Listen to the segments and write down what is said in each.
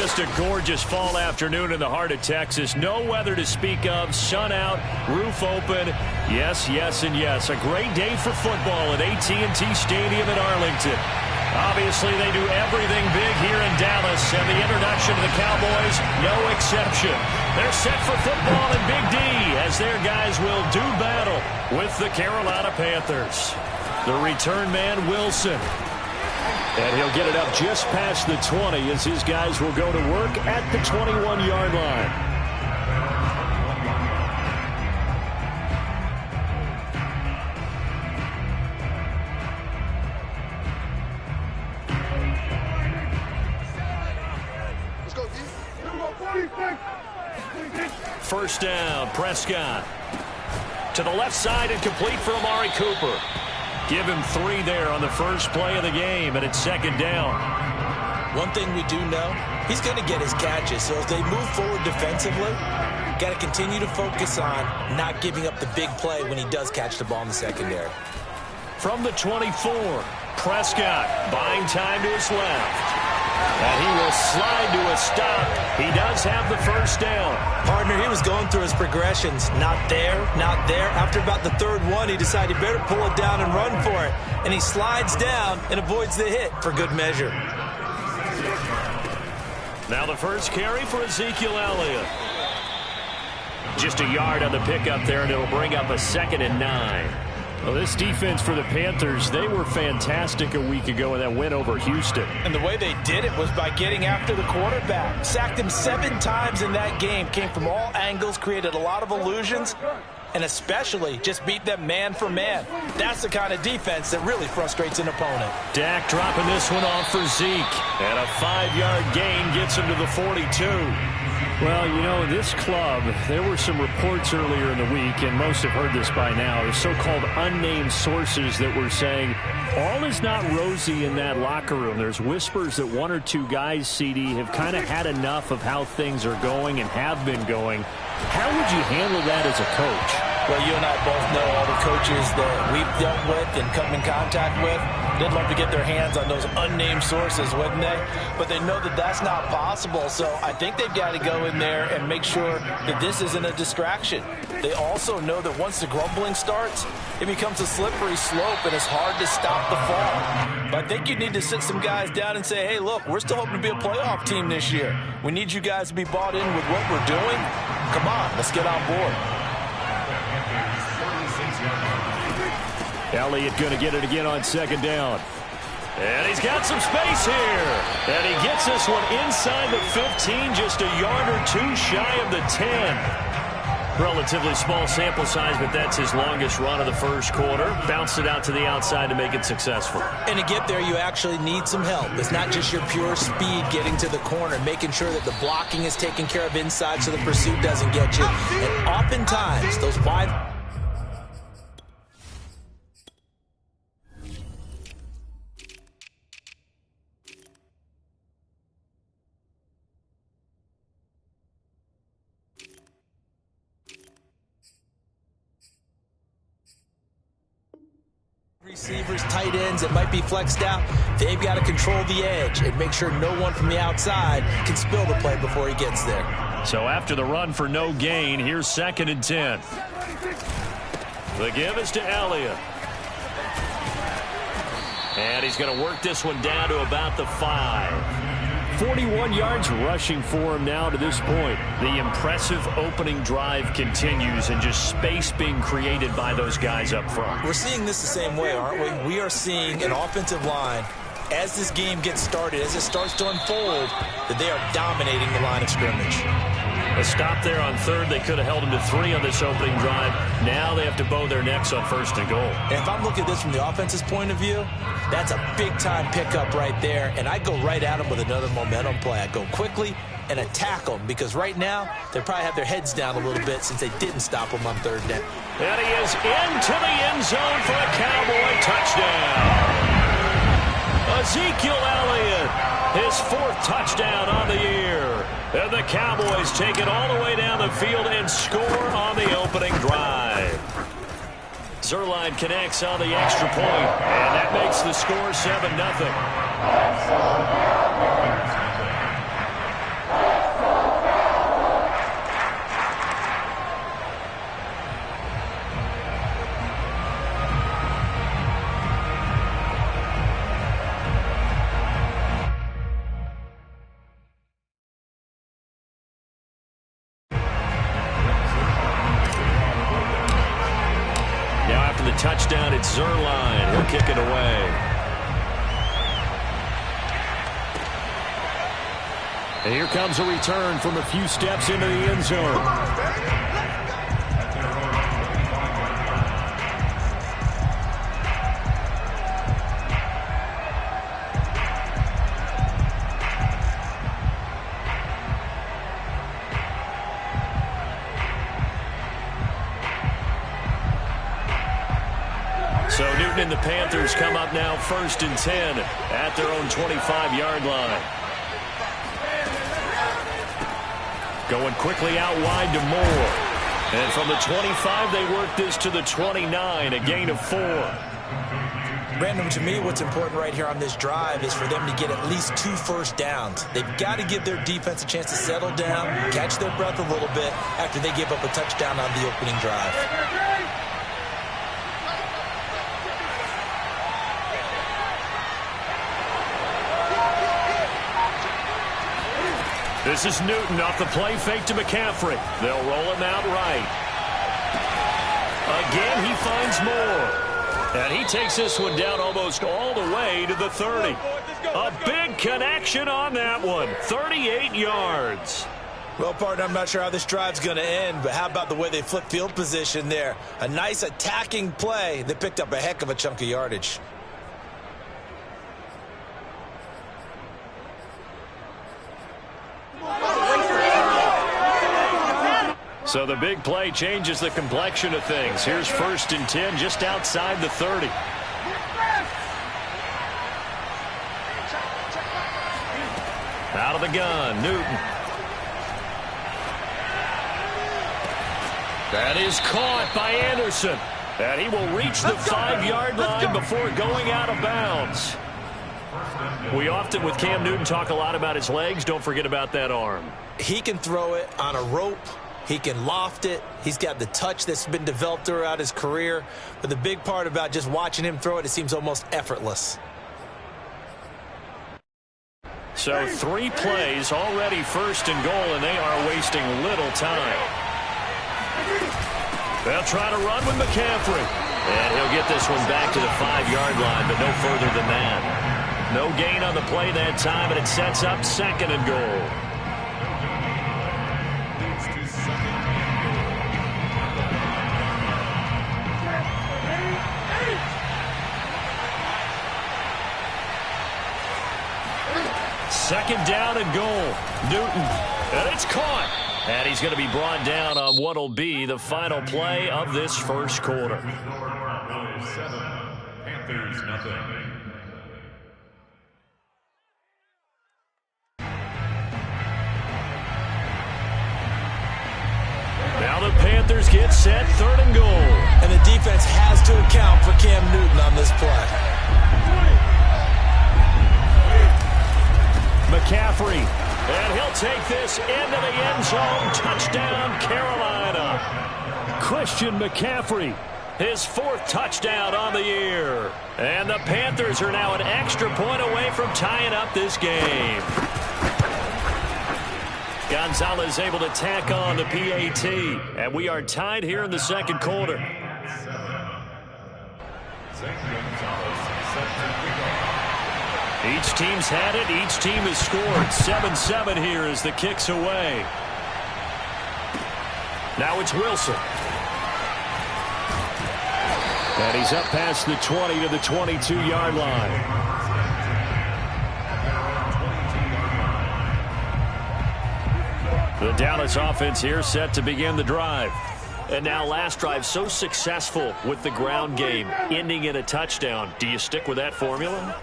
Just a gorgeous fall afternoon in the heart of Texas. No weather to speak of. Sun out, roof open. Yes, yes, and yes. A great day for football at AT&T Stadium in Arlington. Obviously, they do everything big here in Dallas, and the introduction to the Cowboys, no exception. They're set for football in Big D as their guys will do battle with the Carolina Panthers. The return man, Wilson. And he'll get it up just past the 20 as his guys will go to work at the 21-yard line. First down, Prescott. To the left side and complete for Amari Cooper. Give him 3 there on the first play of the game, and it's second down. One thing we do know, he's going to get his catches. So as they move forward defensively, got to continue to focus on not giving up the big play when he does catch the ball in the secondary. From the 24, Prescott buying time to his left. And he will slide to a stop. He does have the first down. Partner, he was going through his progressions. Not there, not there. After about the third one, he decided he better pull it down and run for it. And he slides down and avoids the hit for good measure. Now the first carry for Ezekiel Elliott. Just a yard on the pickup there, and it'll bring up a 2nd and 9. Well, this defense for the Panthers, they were fantastic a week ago in that win over Houston. And the way they did it was by getting after the quarterback. Sacked him 7 times in that game. Came from all angles, created a lot of illusions, and especially just beat them man for man. That's the kind of defense that really frustrates an opponent. Dak dropping this one off for Zeke. And a 5-yard gain gets him to the 42. Well, you know, this club, there were some reports earlier in the week, and most have heard this by now, the so-called unnamed sources that were saying all is not rosy in that locker room. There's whispers that 1 or 2 guys, CD, have kind of had enough of how things are going and have been going. How would you handle that as a coach? Well, you and I both know all the coaches that we've dealt with and come in contact with. They'd love to get their hands on those unnamed sources, wouldn't they? But they know that that's not possible, so I think they've got to go in there and make sure that this isn't a distraction. They also know that once the grumbling starts, it becomes a slippery slope, and it's hard to stop the fall. But I think you need to sit some guys down and say, hey, look, we're still hoping to be a playoff team this year. We need you guys to be bought in with what we're doing. Come on, let's get on board. Elliott going to get it again on 2nd down. And he's got some space here. And he gets this one inside the 15, just a yard or 2 shy of the 10. Relatively small sample size, but that's his longest run of the first quarter. Bounced it out to the outside to make it successful. And to get there, you actually need some help. It's not just your pure speed getting to the corner, making sure that the blocking is taken care of inside so the pursuit doesn't get you. And oftentimes, those wide receivers, tight ends that might be flexed out, they've got to control the edge and make sure no one from the outside can spill the play before he gets there. So after the run for no gain, here's 2nd and 10. The give is to Elliott. And he's going to work this one down to about the 5. 41 yards rushing for him now to this point. The impressive opening drive continues, and just space being created by those guys up front. We're seeing this the same way, aren't we? We are seeing an offensive line, as this game gets started, as it starts to unfold, that they are dominating the line of scrimmage. A stop there on 3rd. They could have held him to 3 on this opening drive. Now they have to bow their necks on 1st and goal. And if I'm looking at this from the offense's point of view, that's a big-time pickup right there, and I go right at them with another momentum play. I go quickly and attack them, because right now they probably have their heads down a little bit since they didn't stop them on 3rd down. And he is into the end zone for a Cowboy touchdown. Ezekiel Elliott, his 4th touchdown on the year. And the Cowboys take it all the way down the field and score on the opening drive. Zerline connects on the extra point, and that makes the score 7-0. touchdown. It's Zerline. He'll kick it away. And here comes a return from a few steps into the end zone. So Newton and the Panthers come up now 1st and 10 at their own 25-yard line. Going quickly out wide to Moore. And from the 25, they work this to the 29, a gain of 4. Brandon, to me, what's important right here on this drive is for them to get at least 2 first downs. They've got to give their defense a chance to settle down, catch their breath a little bit after they give up a touchdown on the opening drive. This is Newton off the play fake to McCaffrey. They'll roll him out right. Again, he finds Moore. And he takes this one down almost all the way to the 30. A big connection on that one. 38 yards. Well, partner, I'm not sure how this drive's going to end, but how about the way they flip field position there? A nice attacking play that picked up a heck of a chunk of yardage. So the big play changes the complexion of things. Here's 1st and 10 just outside the 30. Out of the gun, Newton. That is caught by Anderson. And he will reach the 5-yard line before going out of bounds. We often, with Cam Newton, talk a lot about his legs. Don't forget about that arm. He can throw it on a rope. He can loft it. He's got the touch that's been developed throughout his career. But the big part about just watching him throw it, it seems almost effortless. So 3 plays, already 1st and goal, and they are wasting little time. They'll try to run with McCaffrey. And he'll get this one back to the 5-yard line, but no further than that. No gain on the play that time, and it sets up 2nd and goal. Second down and goal. Newton. And it's caught. And he's going to be brought down on what will be the final play of this first quarter. Panthers, nothing. Now the Panthers get set, 3rd and goal. And the defense has to account for Cam Newton on this play. McCaffrey, and he'll take this into the end zone. Touchdown, Carolina. Christian McCaffrey, his 4th touchdown on the year. And the Panthers are now an extra point away from tying up this game. Gonzalez able to tack on the PAT, and we are tied here in the 2nd quarter. Each team's had it. Each team has scored. 7-7 here as the kick's away. Now it's Wilson. And he's up past the 20 to the 22-yard line. The Dallas offense here set to begin the drive. And now last drive so successful with the ground game, ending in a touchdown. Do you stick with that formula?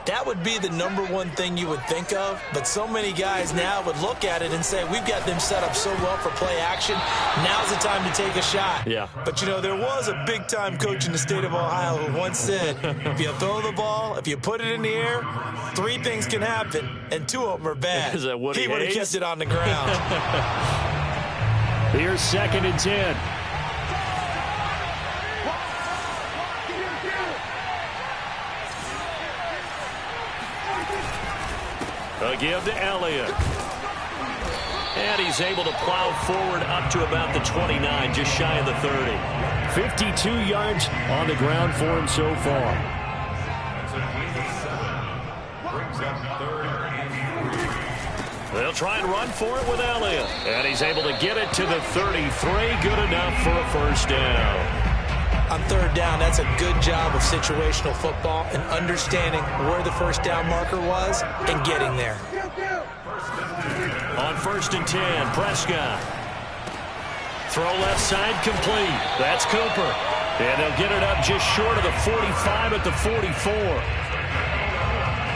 That would be the #1 thing you would think of, but so many guys now would look at it and say, we've got them set up so well for play action, now's the time to take a shot. Yeah. But, you know, there was a big-time coach in the state of Ohio who once said, if you throw the ball, if you put it in the air, 3 things can happen, and 2 of them are bad. Is that Woody He would have Hayes? kept it on the ground. Here's 2nd and 10. A give to Elliott. And he's able to plow forward up to about the 29, just shy of the 30. 52 yards on the ground for him so far. They'll try and run for it with Elliott. And he's able to get it to the 33. Good enough for a first down. On third down, that's a good job of situational football and understanding where the first down marker was and getting there. On 1st and 10, Prescott. Throw left side complete. That's Cooper. And they'll get it up just short of the 45 at the 44.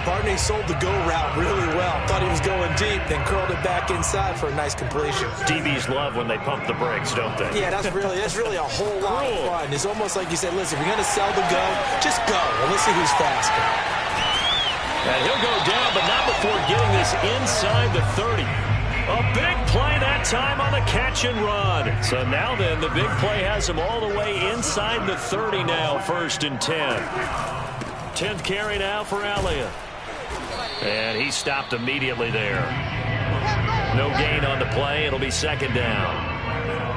Barney sold the go route really well. Thought he was going deep, then curled it back inside for a nice completion. DBs love when they pump the brakes, don't they? Yeah, that's really a whole lot of fun. It's almost like you said, listen, if you're going to sell the go, just go. Well, let's see who's faster. And he'll go down, but not before getting this inside the 30. A big play that time on the catch and run. So now then, the big play has him all the way inside the 30 now, 1st and 10. 10th carry now for Elliott. And he stopped immediately there. No gain on the play. It'll be 2nd down.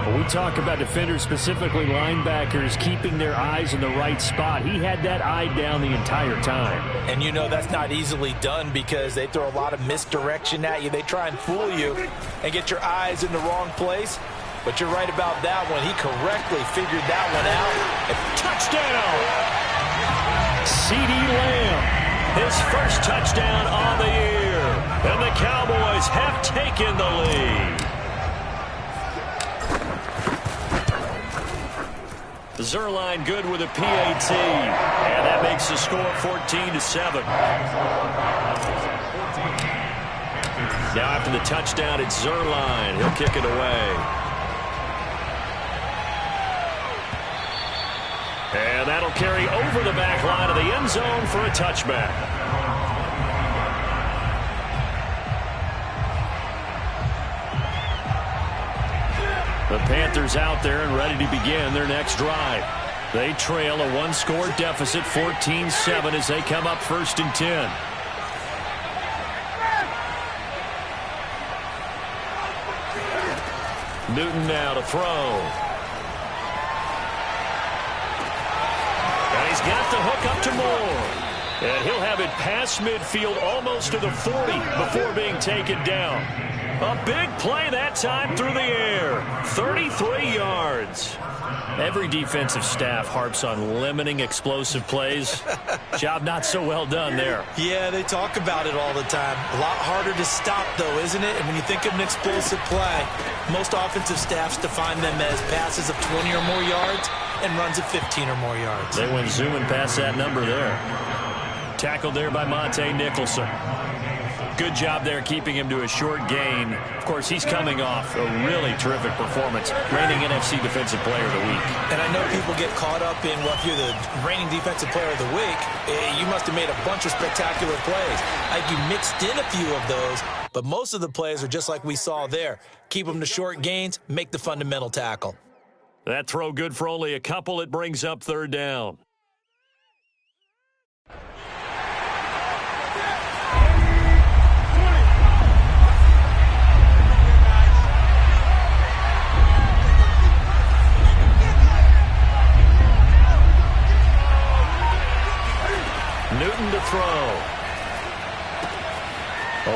When we talk about defenders, specifically linebackers, keeping their eyes in the right spot, he had that eye down the entire time. And you know that's not easily done because they throw a lot of misdirection at you. They try and fool you and get your eyes in the wrong place. But you're right about that one. He correctly figured that one out. And touchdown! CeeDee Lamb. His first touchdown on the year. And the Cowboys have taken the lead. Zerline good with a PAT. And that makes the score 14-7. Now after the touchdown, it's Zerline. He'll kick it away. And that'll carry over the back line of the end zone for a touchback. The Panthers out there and ready to begin their next drive. They trail a one-score deficit, 14-7, as they come up 1st and 10. Newton now to throw. And he's got the hook up to Moore. And he'll have it past midfield almost to the 40 before being taken down. A big play that time through the air. 33 yards. Every defensive staff harps on limiting explosive plays. Job not so well done there. Yeah, they talk about it all the time. A lot harder to stop, though, isn't it? And when you think of an explosive play, most offensive staffs define them as passes of 20 or more yards and runs of 15 or more yards. They went zooming past that number there. Tackled there by Monte Nicholson. Good job there keeping him to a short gain. Of course, he's coming off a really terrific performance. Reigning NFC Defensive Player of the Week. And I know people get caught up in, well, if you're the reigning Defensive Player of the Week, you must have made a bunch of spectacular plays. Like you mixed in a few of those, but most of the plays are just like we saw there. Keep them to short gains, make the fundamental tackle. That throw good for only a couple. It brings up 3rd down. Newton to throw.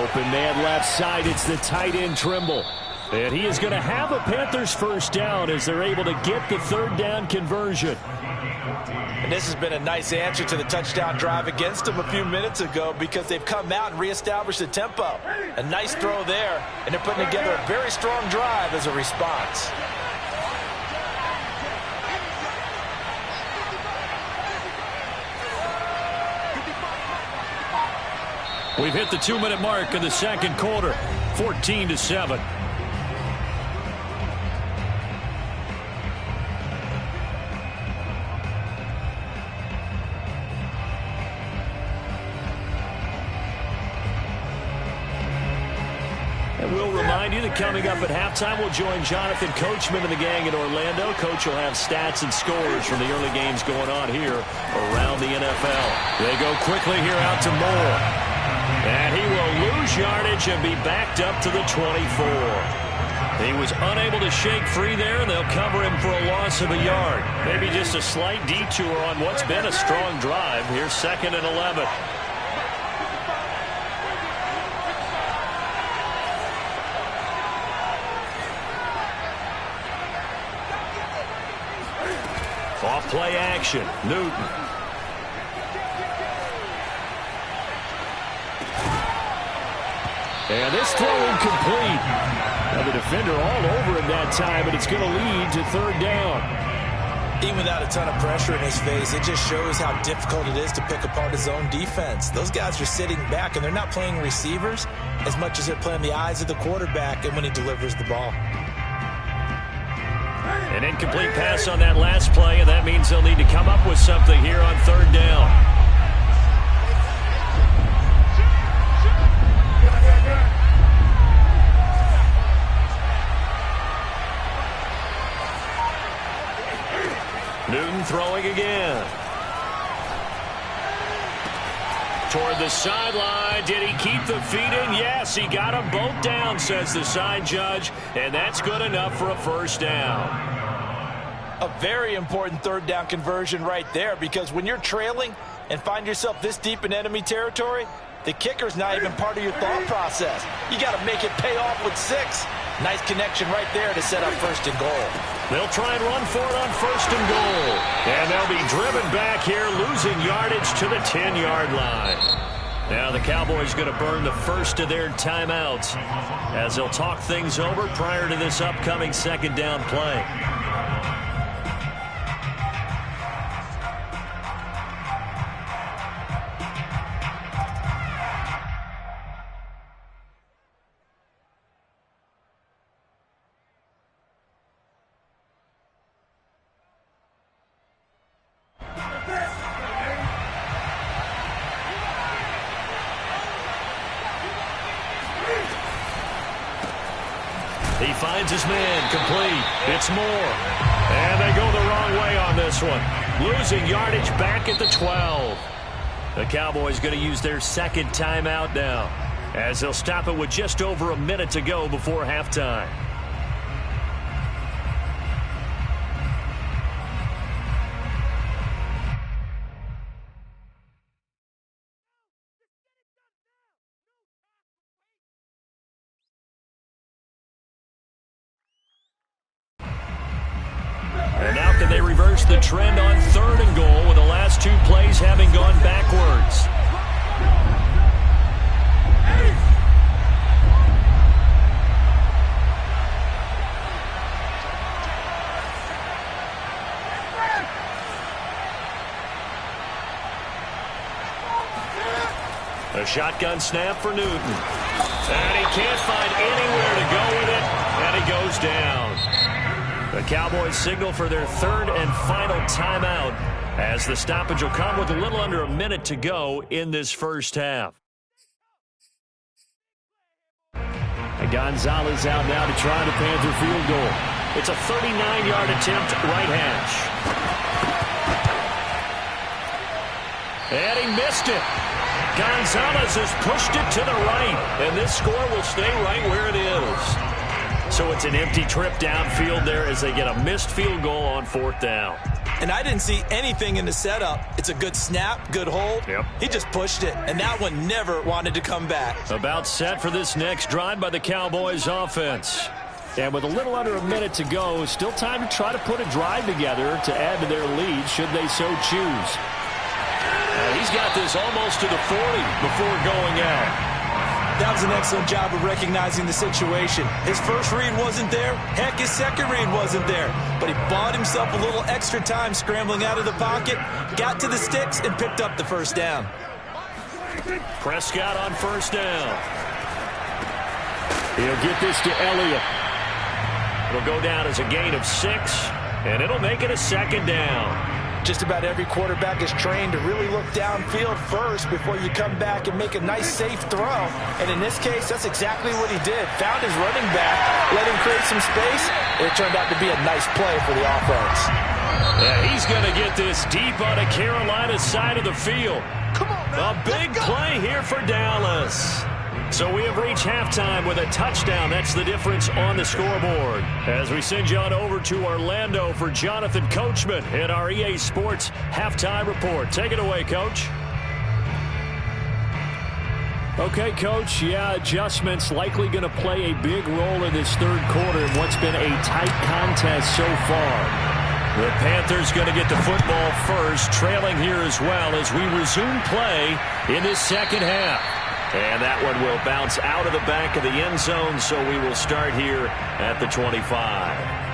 Open man left side. It's the tight end Trimble. And he is going to have a Panthers first down as they're able to get the 3rd down conversion. And this has been a nice answer to the touchdown drive against them a few minutes ago because they've come out and reestablished the tempo. A nice throw there, and they're putting together a very strong drive as a response. We've hit the 2-minute mark of the 2nd quarter, 14-7. And we'll remind you that coming up at halftime, we'll join Jonathan Coachman and the gang in Orlando. Coach will have stats and scores from the early games going on here around the NFL. They go quickly here out to Moore. And he will lose yardage and be backed up to the 24. He was unable to shake free there, and they'll cover him for a loss of a yard. Maybe just a slight detour on what's been a strong drive. Here's 2nd and 11. Off play action. Newton. And this throw incomplete. Now the defender all over him that time, but it's going to lead to 3rd down. Even without a ton of pressure in his face, it just shows how difficult it is to pick apart his own defense. Those guys are sitting back, and they're not playing receivers as much as they're playing the eyes of the quarterback and when he delivers the ball. An incomplete pass on that last play, and that means they'll need to come up with something here on 3rd down. Newton throwing again. Toward the sideline. Did he keep the feet in? Yes, he got them both down, says the side judge, and that's good enough for a 1st down. A very important 3rd down conversion right there, because when you're trailing and find yourself this deep in enemy territory, the kicker's not even part of your thought process. You got to make it pay off with 6. Nice connection right there to set up 1st and goal. They'll try and run for it on 1st and goal. And they'll be driven back here, losing yardage to the 10-yard line. Now the Cowboys going to burn the first of their timeouts as they'll talk things over prior to this upcoming 2nd down play. He finds his man, complete. It's Moore. And they go the wrong way on this one. Losing yardage back at the 12. The Cowboys going to use their 2nd timeout now, as they'll stop it with just over a minute to go before halftime. And now can they reverse the trend on 3rd and goal with the last 2 plays having gone backwards? A shotgun snap for Newton. And he can't find anywhere to go with it, and he goes down. The Cowboys signal for their 3rd and final timeout as the stoppage will come with a little under a minute to go in this 1st half. And Gonzalez out now to try the Panther field goal. It's a 39-yard attempt, right hash. And he missed it. Gonzalez has pushed it to the right, and this score will stay right where it is. So it's an empty trip downfield there as they get a missed field goal on 4th down. And I didn't see anything in the setup. It's a good snap, good hold. Yep. He just pushed it, and that one never wanted to come back. About set for this next drive by the Cowboys offense. And with a little under a minute to go, still time to try to put a drive together to add to their lead should they so choose. He's got this almost to the 40 before going out. That was an excellent job of recognizing the situation. His first read wasn't there. Heck, his second read wasn't there. But he bought himself a little extra time scrambling out of the pocket, got to the sticks, and picked up the 1st down. Prescott on 1st down. He'll get this to Elliott. It'll go down as a gain of 6, and it'll make it a 2nd down. Just about every quarterback is trained to really look downfield first before you come back and make a nice, safe throw. And in this case, that's exactly what he did. Found his running back, let him create some space, and it turned out to be a nice play for the offense. Yeah, he's going to get this deep on a Carolina side of the field. Come on, man. A big play here for Dallas. So we have reached halftime with a touchdown. That's the difference on the scoreboard. As we send you on over to Orlando for Jonathan Coachman in our EA Sports Halftime Report. Take it away, Coach. Okay, Coach, yeah, adjustments likely going to play a big role in this third quarter in what's been a tight contest so far. The Panthers going to get the football first, trailing here as well as we resume play in this second half. And that one will bounce out of the back of the end zone, so we will start here at the 25.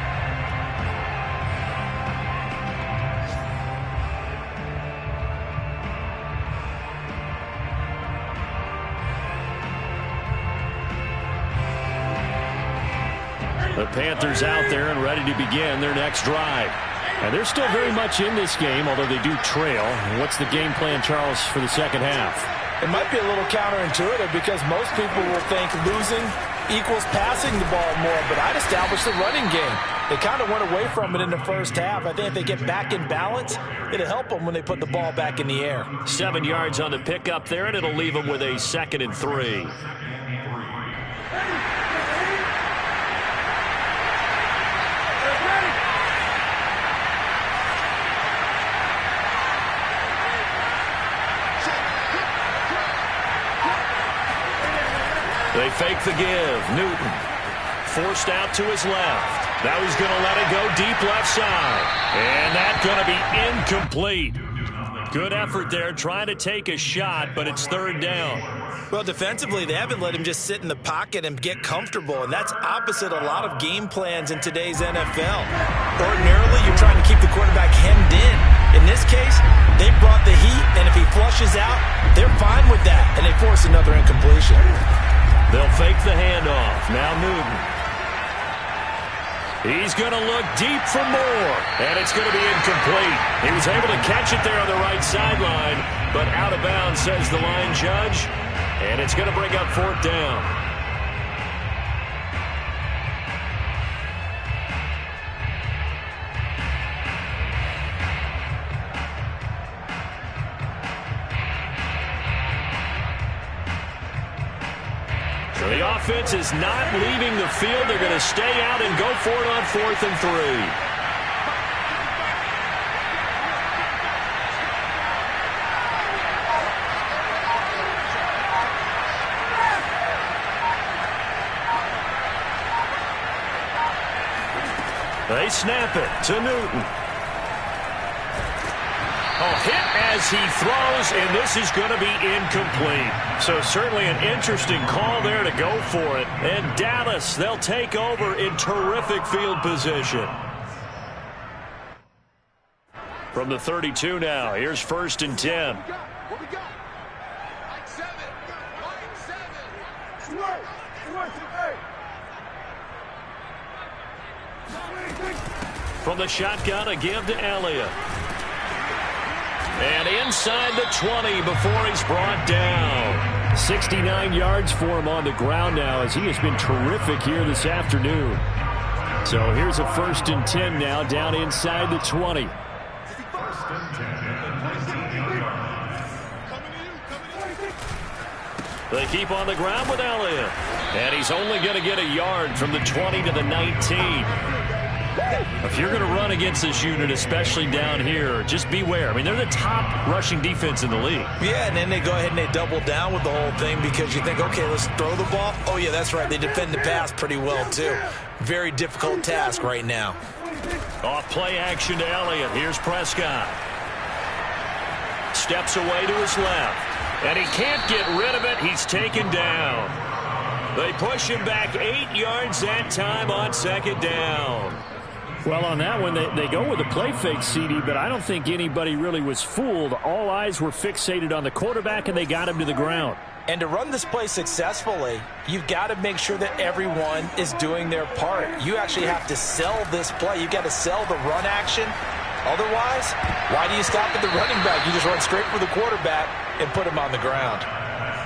The Panthers out there and ready to begin their next drive. And they're still very much in this game, although they do trail. What's the game plan, Charles, for the second half? It might be a little counterintuitive because most people will think losing equals passing the ball more, but I'd establish the running game. They kind of went away from it in the first half. I think if they get back in balance, it'll help them when they put the ball back in the air. 7 yards on the pickup there, and it'll leave them with a 2nd and 3. They fake the give. Newton forced out to his left. Now he's going to let it go deep left side. And that's going to be incomplete. Good effort there trying to take a shot, but it's 3rd down. Well, defensively, they haven't let him just sit in the pocket and get comfortable, and that's opposite a lot of game plans in today's NFL. Ordinarily, you're trying to keep the quarterback hemmed in. In this case, they brought the heat, and if he flushes out, they're fine with that, and they force another incompletion. They'll fake the handoff. Now Newton. He's going to look deep for more, and it's going to be incomplete. He was able to catch it there on the right sideline, but out of bounds, says the line judge, and it's going to bring up 4th down. So the offense is not leaving the field. They're going to stay out and go for it on 4th and 3. They snap it to Newton. Hit as he throws, and this is going to be incomplete. So certainly an interesting call there to go for it. And Dallas, they'll take over in terrific field position. From the 32 now, here's 1st and 10. From the shotgun, a give to Elliott. And inside the 20 before he's brought down. 69 yards for him on the ground now as he has been terrific here this afternoon. So here's a 1st and 10 now down inside the 20. They keep on the ground with Elliott. And he's only going to get a yard from the 20 to the 19. If you're going to run against this unit, especially down here, just beware. I mean, they're the top rushing defense in the league. Yeah, and then they go ahead and they double down with the whole thing because you think, okay, let's throw the ball. Oh, yeah, that's right. They defend the pass pretty well, too. Very difficult task right now. Off play action to Elliott. Here's Prescott. Steps away to his left. And he can't get rid of it. He's taken down. They push him back 8 yards that time on 2nd down. Well, on that one, they go with a play fake, CD, but I don't think anybody really was fooled. All eyes were fixated on the quarterback, and they got him to the ground. And to run this play successfully, you've got to make sure that everyone is doing their part. You actually have to sell this play. You've got to sell the run action. Otherwise, why do you stop at the running back? You just run straight for the quarterback and put him on the ground.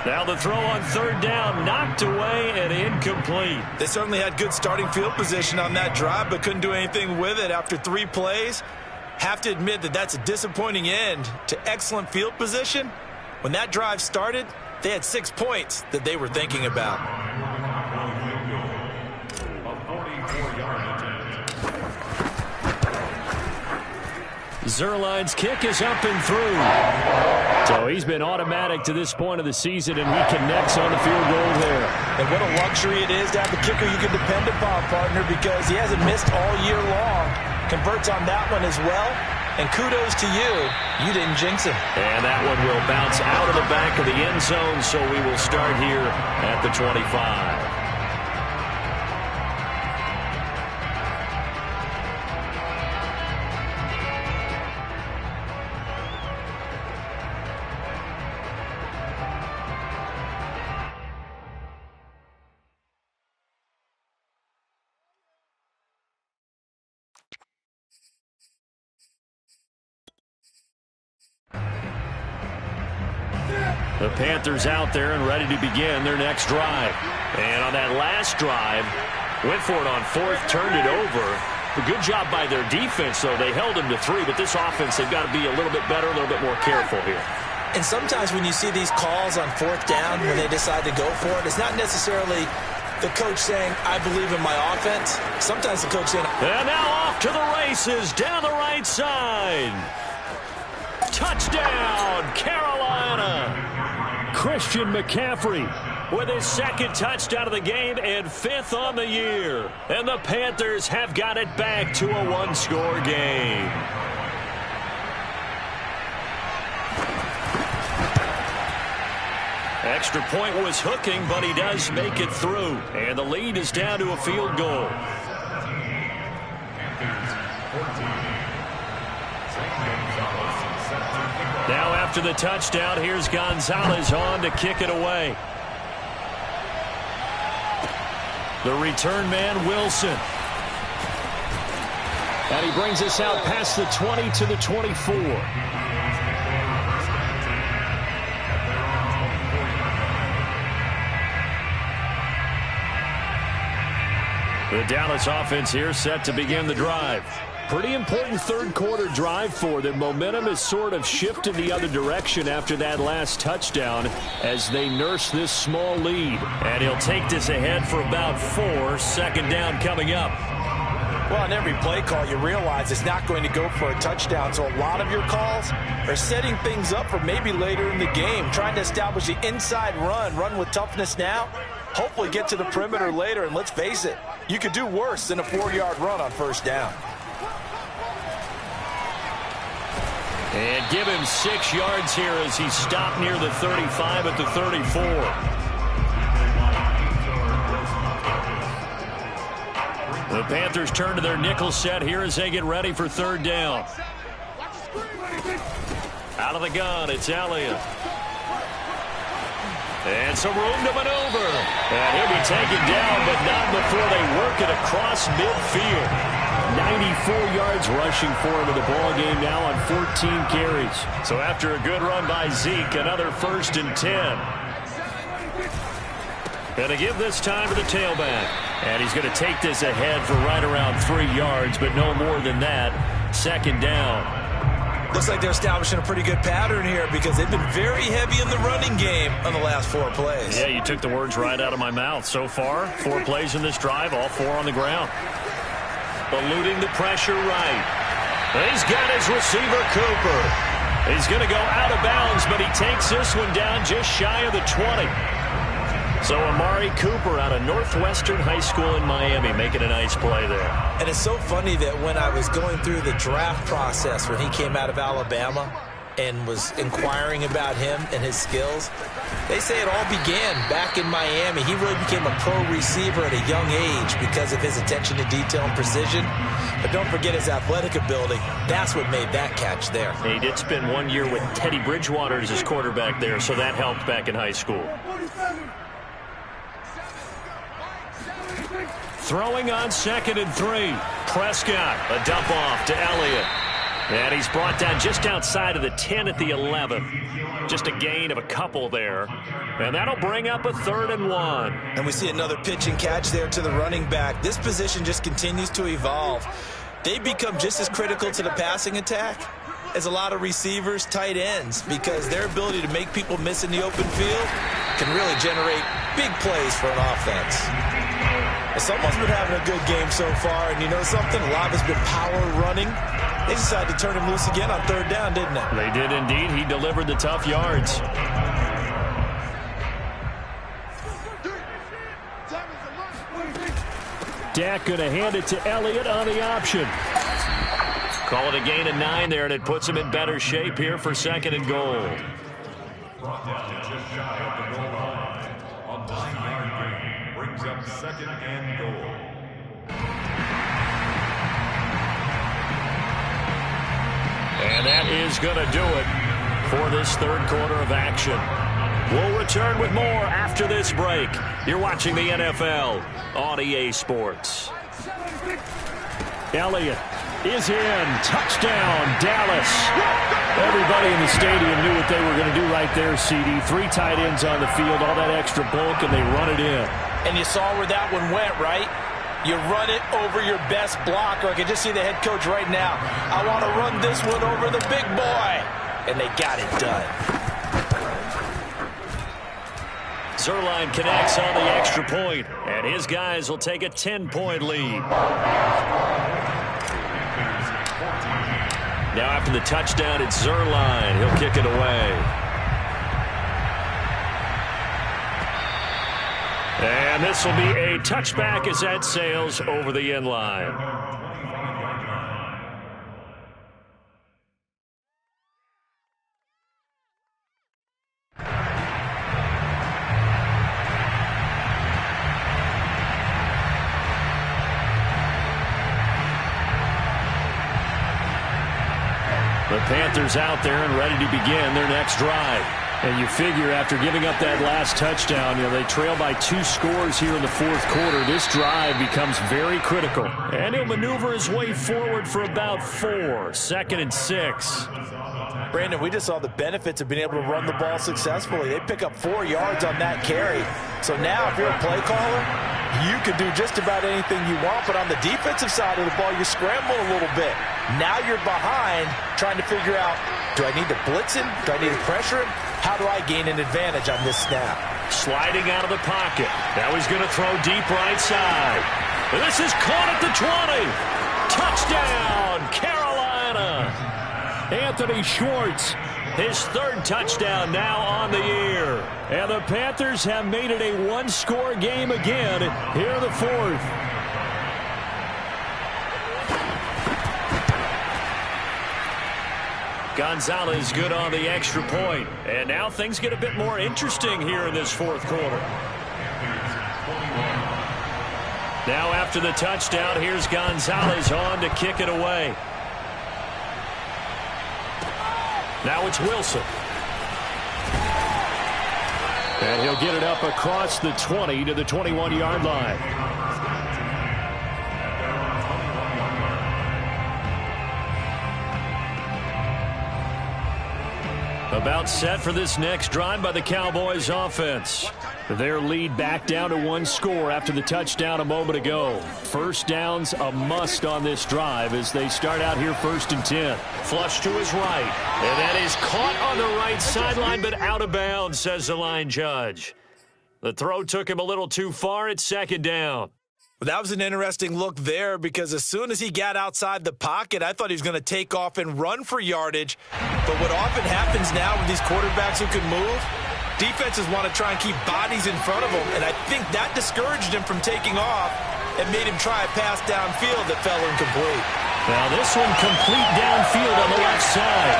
Now the throw on 3rd down, knocked away and incomplete. They certainly had good starting field position on that drive, but couldn't do anything with it after 3 plays. Have to admit that that's a disappointing end to excellent field position. When that drive started, they had 6 points that they were thinking about. Zerline's kick is up and through. So he's been automatic to this point of the season, and he connects on the field goal there. And what a luxury it is to have a kicker you can depend upon, partner, because he hasn't missed all year long. Converts on that one as well. And kudos to you. You didn't jinx him. And that one will bounce out of the back of the end zone, so we will start here at the 25. The Panthers out there and ready to begin their next drive. And on that last drive, went for it on fourth, turned it over. A good job by their defense, though. They held them to 3, but this offense, they've got to be a little bit better, a little bit more careful here. And sometimes when you see these calls on fourth down, when they decide to go for it, it's not necessarily the coach saying, I believe in my offense. Sometimes the coach saying... And now off to the races, down the right side. Touchdown, Carolina. Christian McCaffrey with his second touchdown of the game and 5th on the year. And the Panthers have got it back to a one-score game. Extra point was hooking, but he does make it through. And the lead is down to a field goal. Now after the touchdown, here's Gonzalez on to kick it away. The return man, Wilson. And he brings us out past the 20 to the 24. The Dallas offense here set to begin the drive. Pretty important third quarter drive for them. Momentum has sort of shifted the other direction after that last touchdown as they nurse this small lead. And he'll take this ahead for about 4. Second down coming up. Well, on every play call, you realize it's not going to go for a touchdown. So a lot of your calls are setting things up for maybe later in the game, trying to establish the inside run with toughness now, hopefully get to the perimeter later. And let's face it, you could do worse than a 4-yard run on first down. And give him 6 yards here as he stopped near the 35 at the 34. The Panthers turn to their nickel set here as they get ready for third down. Out of the gun, it's Elliott. And some room to maneuver. And he'll be taken down, but not before they work it across midfield. 94 yards rushing for him in the ball game now on 14 carries. So after a good run by Zeke, another 1st and 10. Going to give this time to the tailback. And he's going to take this ahead for right around 3 yards, but no more than that. Second down. Looks like they're establishing a pretty good pattern here because they've been very heavy in the running game on the last 4 plays. Yeah, you took the words right out of my mouth. So far, 4 plays in this drive, all 4 on the ground. Eluding the pressure right. He's got his receiver, Cooper. He's going to go out of bounds, but he takes this one down just shy of the 20. So Amari Cooper out of Northwestern High School in Miami making a nice play there. And it's so funny that when I was going through the draft process when he came out of Alabama and was inquiring about him and his skills, they say it all began back in Miami. He really became a pro receiver at a young age because of his attention to detail and precision. But don't forget his athletic ability. That's what made that catch there. He did spend 1 year with Teddy Bridgewater as his quarterback there, so that helped back in high school. Throwing on 2nd and 3. Prescott, a dump off to Elliott. And he's brought down just outside of the 10 at the 11. Just a gain of a couple there. And that'll bring up a 3rd and 1. And we see another pitch and catch there to the running back. This position just continues to evolve. They become just as critical to the passing attack is a lot of receivers, tight ends, because their ability to make people miss in the open field can really generate big plays for an offense. Well, someone's been having a good game so far, and you know something? A lot has been power running. They decided to turn him loose again on third down, didn't they? They did indeed. He delivered the tough yards. Dak going to hand it to Elliott on the option. Call it a gain of 9 there, and it puts him in better shape here for 2nd and goal. Brought down just shy of the goal line. On the 9-yard gain, brings up 2nd and goal. And that is going to do it for this third quarter of action. We'll return with more after this break. You're watching the NFL on EA Sports. Elliott is in. Touchdown, Dallas. Everybody in the stadium knew what they were going to do right there, CD. 3 tight ends on the field, all that extra bulk, and they run it in. And you saw where that one went, right? You run it over your best blocker. I can just see the head coach right now. I want to run this one over the big boy. And they got it done. Zerline connects on the extra point, and his guys will take a 10-point lead. Now after the touchdown, it's Zerline. He'll kick it away. And this will be a touchback as that sails over the end line. The Panthers out there and ready to begin their next drive. And you figure after giving up that last touchdown, they trail by 2 scores here in the fourth quarter. This drive becomes very critical. And he'll maneuver his way forward for about 4. 2nd and 6. Brandon, we just saw the benefits of being able to run the ball successfully. They pick up 4 yards on that carry. So now if you're a play caller, you can do just about anything you want. But on the defensive side of the ball, you scramble a little bit. Now you're behind trying to figure out, do I need to blitz him? Do I need to pressure him? How do I gain an advantage on this snap? Sliding out of the pocket. Now he's going to throw deep right side. This is caught at the 20. Touchdown, Carolina. Anthony Schwartz. His 3rd touchdown now on the year. And the Panthers have made it a 1-score game again here in the 4th. Gonzalez good on the extra point. And now things get a bit more interesting here in this 4th quarter. Now after the touchdown, here's Gonzalez on to kick it away. Now it's Wilson. And he'll get it up across the 20 to the 21-yard line. About set for this next drive by the Cowboys offense. Their lead back down to 1 score after the touchdown a moment ago. First down's a must on this drive as they start out here 1st and 10. Flush to his right. And that is caught on the right sideline but out of bounds, says the line judge. The throw took him a little too far. It's 2nd down. Well, that was an interesting look there because as soon as he got outside the pocket, I thought he was going to take off and run for yardage. But what often happens now with these quarterbacks who can move, defenses want to try and keep bodies in front of them, and I think that discouraged him from taking off and made him try a pass downfield that fell incomplete. Now this one complete downfield on the left side.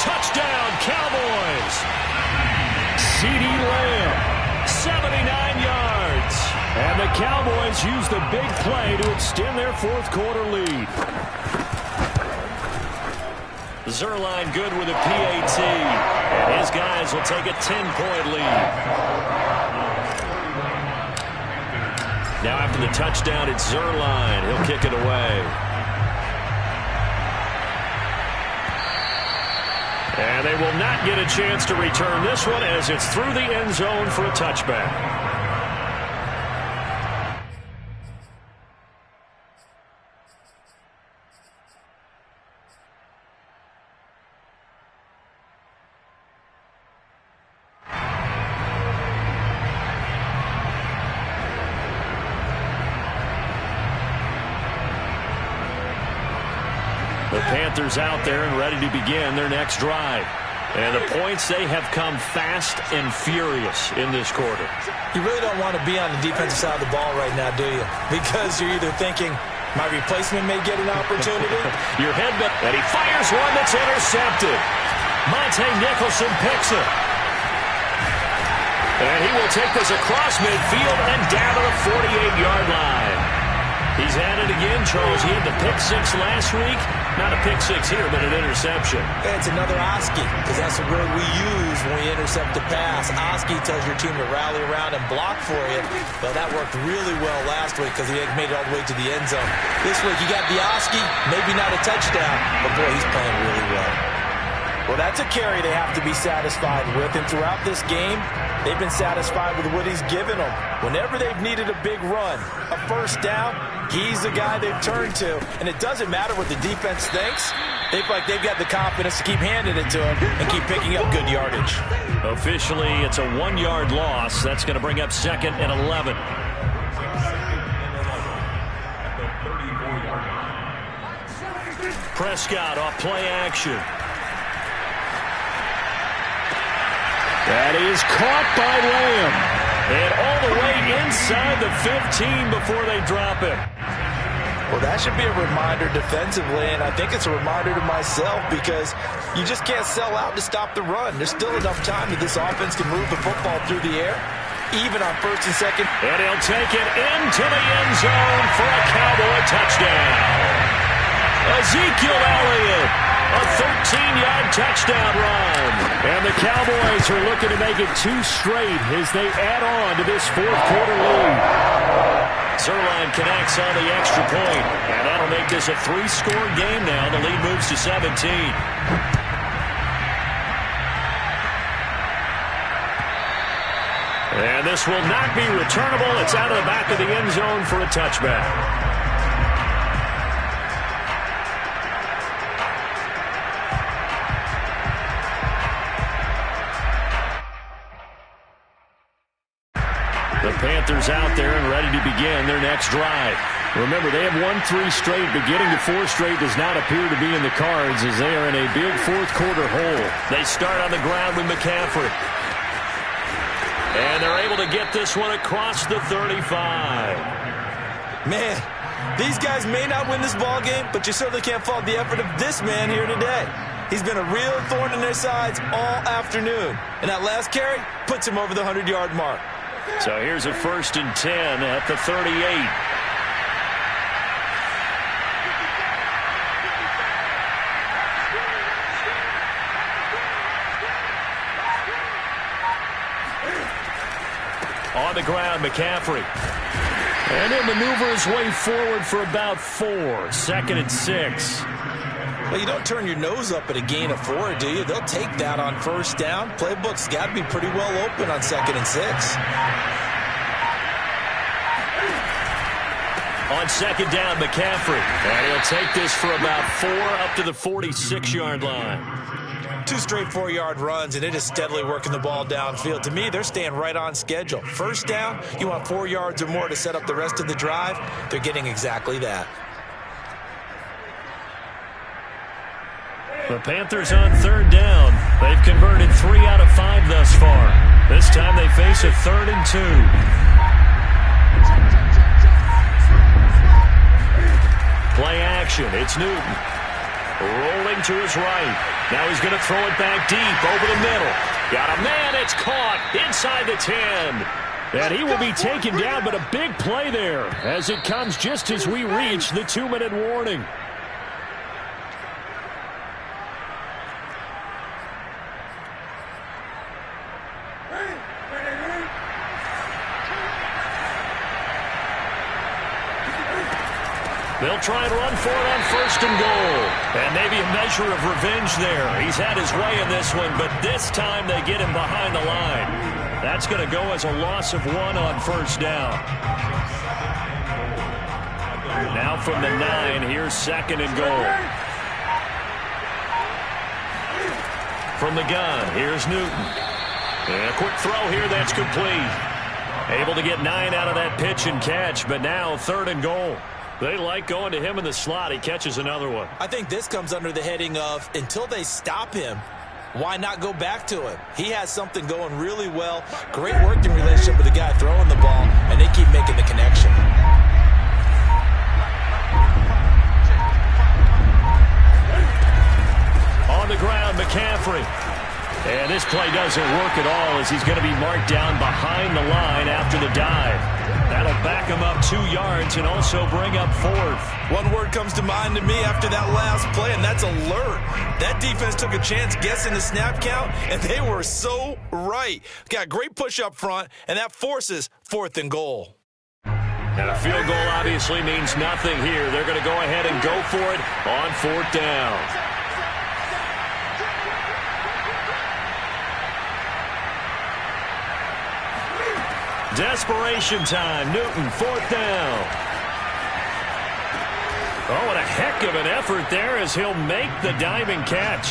Touchdown, Cowboys! CeeDee Lamb, 79 yards. And the Cowboys use the big play to extend their 4th quarter lead. Zerline good with a PAT. And his guys will take a 10-point lead. Now after the touchdown, it's Zerline. He'll kick it away. And they will not get a chance to return this one as it's through the end zone for a touchback. Panthers out there and ready to begin their next drive. And the points, they have come fast and furious in this quarter. You really don't want to be on the defensive side of the ball right now, do you? Because you're either thinking, my replacement may get an opportunity. Your headbutt, and he fires one that's intercepted. Monte Nicholson picks it. And he will take this across midfield and down to the 48-yard line. He's had it again, Charles. He had the pick six last week. Not a pick six here, but an interception. It's another Oski, because that's the word we use when we intercept a pass. Oski tells your team to rally around and block for you. Well, that worked really well last week because he made it all the way to the end zone. This week, you got the Oski, maybe not a touchdown, but boy, he's playing really well. Well, that's a carry they have to be satisfied with, and throughout this game, they've been satisfied with what he's given them. Whenever they've needed a big run, a first down, he's the guy they've turned to. And it doesn't matter what the defense thinks. They feel like they've got the confidence to keep handing it to him and keep picking up good yardage. Officially, it's a 1-yard loss. That's going to bring up 2nd and 11. Prescott off play action. That is caught by Lamb. And all the way inside the 15 before they drop it. Well, that should be a reminder defensively, and I think it's a reminder to myself because you just can't sell out to stop the run. There's still enough time that this offense can move the football through the air, even on 1st and 2nd. And he'll take it into the end zone for a Cowboy touchdown. Ezekiel Elliott, a 13-yard touchdown run. And the Cowboys are looking to make it 2 straight as they add on to this 4th quarter lead. Zerline connects on the extra point, and that'll make this a 3-score game now. The lead moves to 17. And this will not be returnable. It's out of the back of the end zone for a touchback. The Panthers out there and ready to begin their next drive. Remember, they have won 3 straight, but getting to 4 straight does not appear to be in the cards as they are in a big 4th quarter hole. They start on the ground with McCaffrey. And they're able to get this one across the 35. Man, these guys may not win this ball game, but you certainly can't fault the effort of this man here today. He's been a real thorn in their sides all afternoon. And that last carry puts him over the 100-yard mark. So here's a 1st and 10 at the 38. On the ground, McCaffrey. And he'll maneuver his way forward for about 4. 2nd and 6. Well, you don't turn your nose up at a gain of 4, do you? They'll take that on 1st down. Playbook's got to be pretty well open on 2nd and 6. On 2nd down, McCaffrey. And he'll take this for about 4 up to the 46-yard line. 2 straight 4-yard runs, and it is steadily working the ball downfield. To me, they're staying right on schedule. 1st down, you want 4 yards or more to set up the rest of the drive. They're getting exactly that. The Panthers on 3rd down. They've converted 3 out of 5 thus far. This time they face a 3rd and 2. Play action. It's Newton. Rolling to his right. Now he's going to throw it back deep over the middle. Got a man. It's caught inside the 10. And he will be taken down, but a big play there as it comes just as we reach the 2-minute warning. They'll try and run for it on 1st and goal. And maybe a measure of revenge there. He's had his way in this one, but this time they get him behind the line. That's going to go as a loss of 1 on 1st down. Now from the 9, here's 2nd and goal. From the gun, here's Newton. And a quick throw here that's complete. Able to get 9 out of that pitch and catch, but now 3rd and goal. They like going to him in the slot. He catches another one. I think this comes under the heading of until they stop him, why not go back to him? He has something going really well. Great working relationship with the guy throwing the ball, and they keep making the connection. On the ground, McCaffrey. And this play doesn't work at all as he's going to be marked down behind the line after the dive. That'll back him up 2 yards and also bring up 4th. One word comes to mind to me after that last play, and that's alert. That defense took a chance guessing the snap count, and they were so right. Got great push up front, and that forces 4th and goal. And a field goal obviously means nothing here. They're going to go ahead and go for it on 4th down. Desperation time. Newton, 4th down. Oh, what a heck of an effort there as he'll make the diving catch.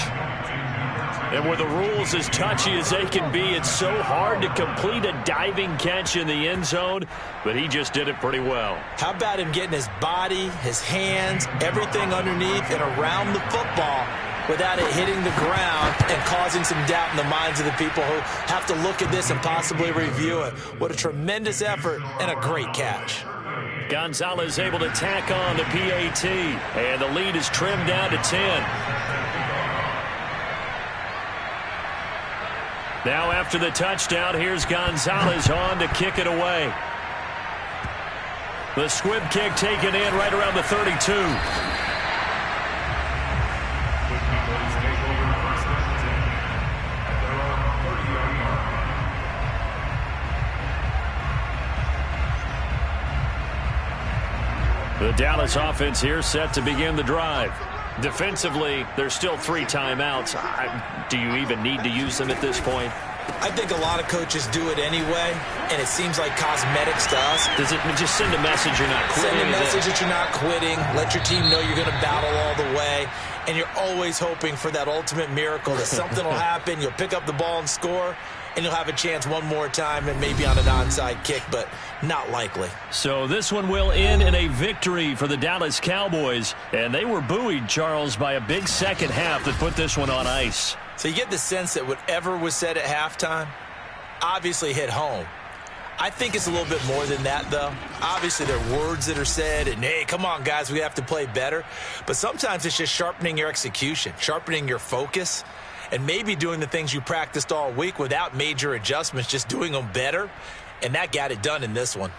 And with the rules as touchy as they can be, it's so hard to complete a diving catch in the end zone, but he just did it pretty well. How about him getting his body, his hands, everything underneath and around the football without it hitting the ground and causing some doubt in the minds of the people who have to look at this and possibly review it. What a tremendous effort and a great catch. Gonzalez able to tack on the PAT, and the lead is trimmed down to 10. Now after the touchdown, here's Gonzalez on to kick it away. The squib kick taken in right around the 32. The Dallas offense here set to begin the drive. Defensively, there's still 3 timeouts. Do you even need to use them at this point? I think a lot of coaches do it anyway, and it seems like cosmetics to us. Does it just send a message you're not quitting? Send a message that you're not quitting. Let your team know you're going to battle all the way, and you're always hoping for that ultimate miracle that something will happen, you'll pick up the ball and score, and you'll have a chance one more time and maybe on an onside kick, but not likely. So this one will end in a victory for the Dallas Cowboys, and they were buoyed, Charles, by a big second half that put this one on ice. So you get the sense that whatever was said at halftime obviously hit home. I think it's a little bit more than that, though. Obviously, there are words that are said, and, hey, come on, guys, we have to play better. But sometimes it's just sharpening your execution, sharpening your focus, and maybe doing the things you practiced all week without major adjustments, just doing them better. And that got it done in this one.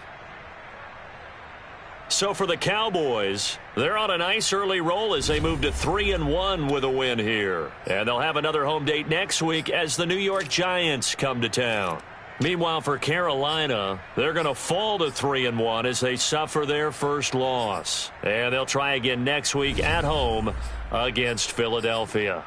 So for the Cowboys, they're on a nice early roll as they move to 3-1 with a win here. And they'll have another home date next week as the New York Giants come to town. Meanwhile, for Carolina, they're going to fall to 3-1 as they suffer their first loss. And they'll try again next week at home against Philadelphia.